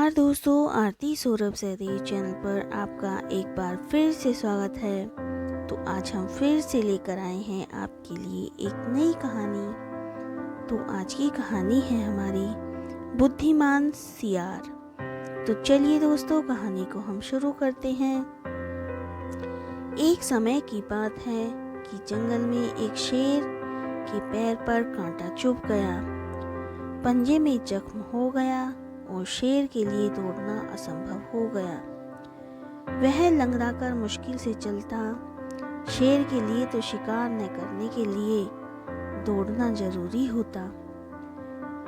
नमस्कार दोस्तों, आरती सौरभ सहदेव चैनल पर आपका एक बार फिर से स्वागत है। तो आज हम फिर से लेकर आए हैं आपके लिए एक नई कहानी। तो आज की कहानी है हमारी बुद्धिमान सियार। तो चलिए दोस्तों, कहानी को हम शुरू करते हैं। एक समय की बात है कि जंगल में एक शेर के पैर पर कांटा चुभ गया, पंजे में जख्म हो गया और शेर के लिए दौड़ना असंभव हो गया। वह लंगड़ाकर मुश्किल से चलता। शेर के लिए तो शिकार न करने के लिए दौड़ना जरूरी होता,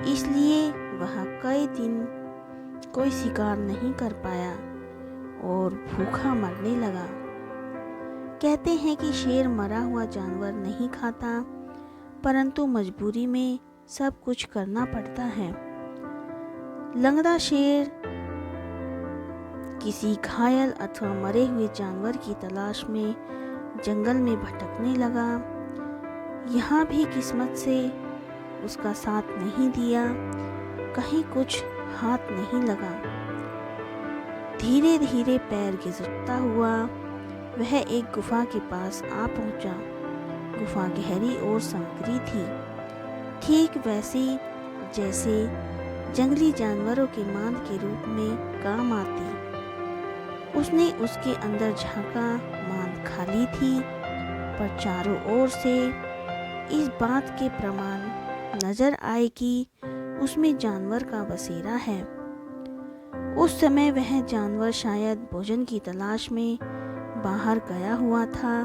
इसलिए वह कई दिन कोई शिकार नहीं कर पाया और भूखा मरने लगा। कहते हैं कि शेर मरा हुआ जानवर नहीं खाता, परंतु मजबूरी में सब कुछ करना पड़ता है। लंगड़ा शेर किसी घायल अथवा मरे हुए जानवर की तलाश में जंगल में भटकने लगा। यहाँ भी किस्मत से उसका साथ नहीं दिया, कहीं कुछ हाथ नहीं लगा। धीरे धीरे पैर घिसटता हुआ वह एक गुफा के पास आ पहुंचा। गुफा गहरी और संकरी थी, ठीक वैसी जैसे जंगली जानवरों के मांद के रूप में काम आती। उसने उसके अंदर झांका, मांद खाली थी, पर चारों ओर से इस बात के प्रमाण नजर आए कि उसमें जानवर का बसेरा है। उस समय वह जानवर शायद भोजन की तलाश में बाहर गया हुआ था।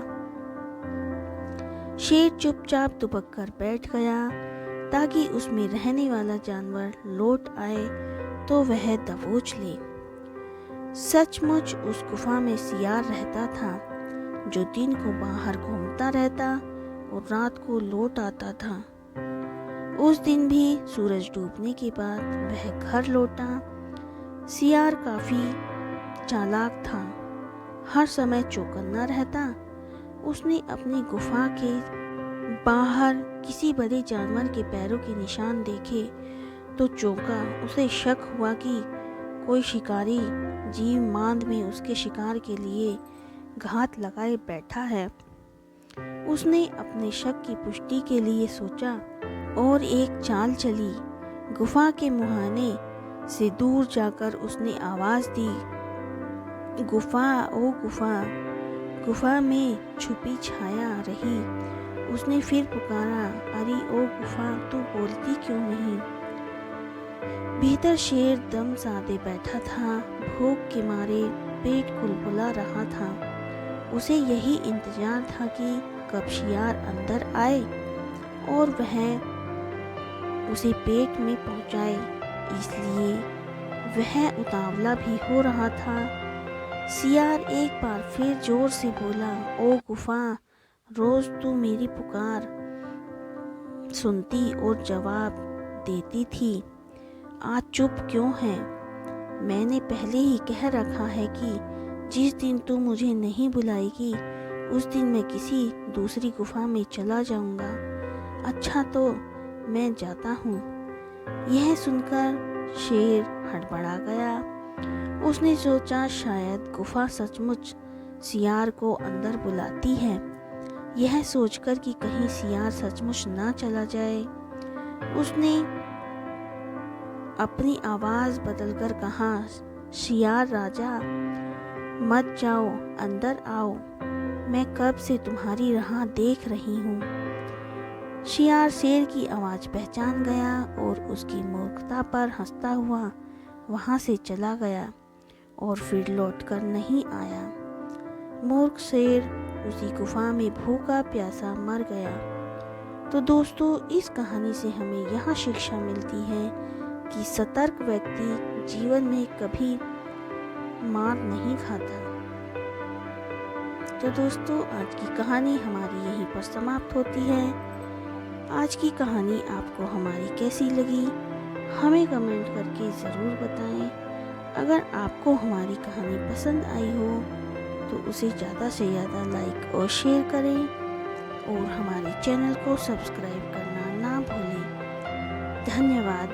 शेर चुपचाप दुबक कर बैठ गया ताकि उसमें रहने वाला जानवर लौट आए तो वह दबोच ले। सचमुच उस गुफा में सियार रहता था, जो दिन को बाहर घूमता रहता और रात को लौट आता था। उस दिन भी सूरज डूबने के बाद वह घर लौटा। सियार काफी चालाक था, हर समय चौकन्ना रहता। उसने अपनी गुफा के बाहर किसी बड़े जानवर के पैरों के निशान देखे तो चौंका। उसे शक हुआ कि कोई शिकारी जीव मांद में उसके शिकार के लिए घात लगाए बैठा है। उसने अपने शक की पुष्टि के लिए सोचा और एक चाल चली। गुफा के मुहाने से दूर जाकर उसने आवाज दी, गुफा ओ गुफा। गुफा में छुपी छाया रही। उसने फिर पुकारा, अरे ओ गुफा, तू बोलती क्यों नहीं? भीतर शेर दम साधे बैठा था, भूख के मारे पेट कुलकुला रहा था। उसे यही इंतजार था कि कब शियार अंदर आए और वह उसे पेट में पहुंचाए, इसलिए वह उतावला भी हो रहा था। सियार एक बार फिर जोर से बोला, ओ गुफा, रोज तू मेरी पुकार सुनती और जवाब देती थी, आज चुप क्यों है? मैंने पहले ही कह रखा है कि जिस दिन तू मुझे नहीं बुलाएगी उस दिन मैं किसी दूसरी गुफा में चला जाऊंगा। अच्छा तो मैं जाता हूँ। यह सुनकर शेर हड़बड़ा गया। उसने सोचा शायद गुफा सचमुच सियार को अंदर बुलाती है। यह सोचकर कि कहीं सियार सचमुच ना चला जाए, उसने अपनी आवाज बदलकर कहा, शियार राजा, मत जाओ, अंदर आओ, मैं कब से तुम्हारी राह देख रही हूँ। शियार शेर की आवाज पहचान गया और उसकी मूर्खता पर हंसता हुआ वहां से चला गया और फिर लौटकर नहीं आया। मूर्ख शेर उसी गुफा में भूखा प्यासा मर गया। तो दोस्तों, इस कहानी से हमें यह शिक्षा मिलती है कि सतर्क व्यक्ति जीवन में कभी मार नहीं खाता। तो दोस्तों, आज की कहानी हमारी यहीं पर समाप्त होती है। आज की कहानी आपको हमारी कैसी लगी हमें कमेंट करके ज़रूर बताएं। अगर आपको हमारी कहानी पसंद आई हो तो उसे ज़्यादा से ज़्यादा लाइक और शेयर करें और हमारे चैनल को सब्सक्राइब करना ना भूलें। धन्यवाद।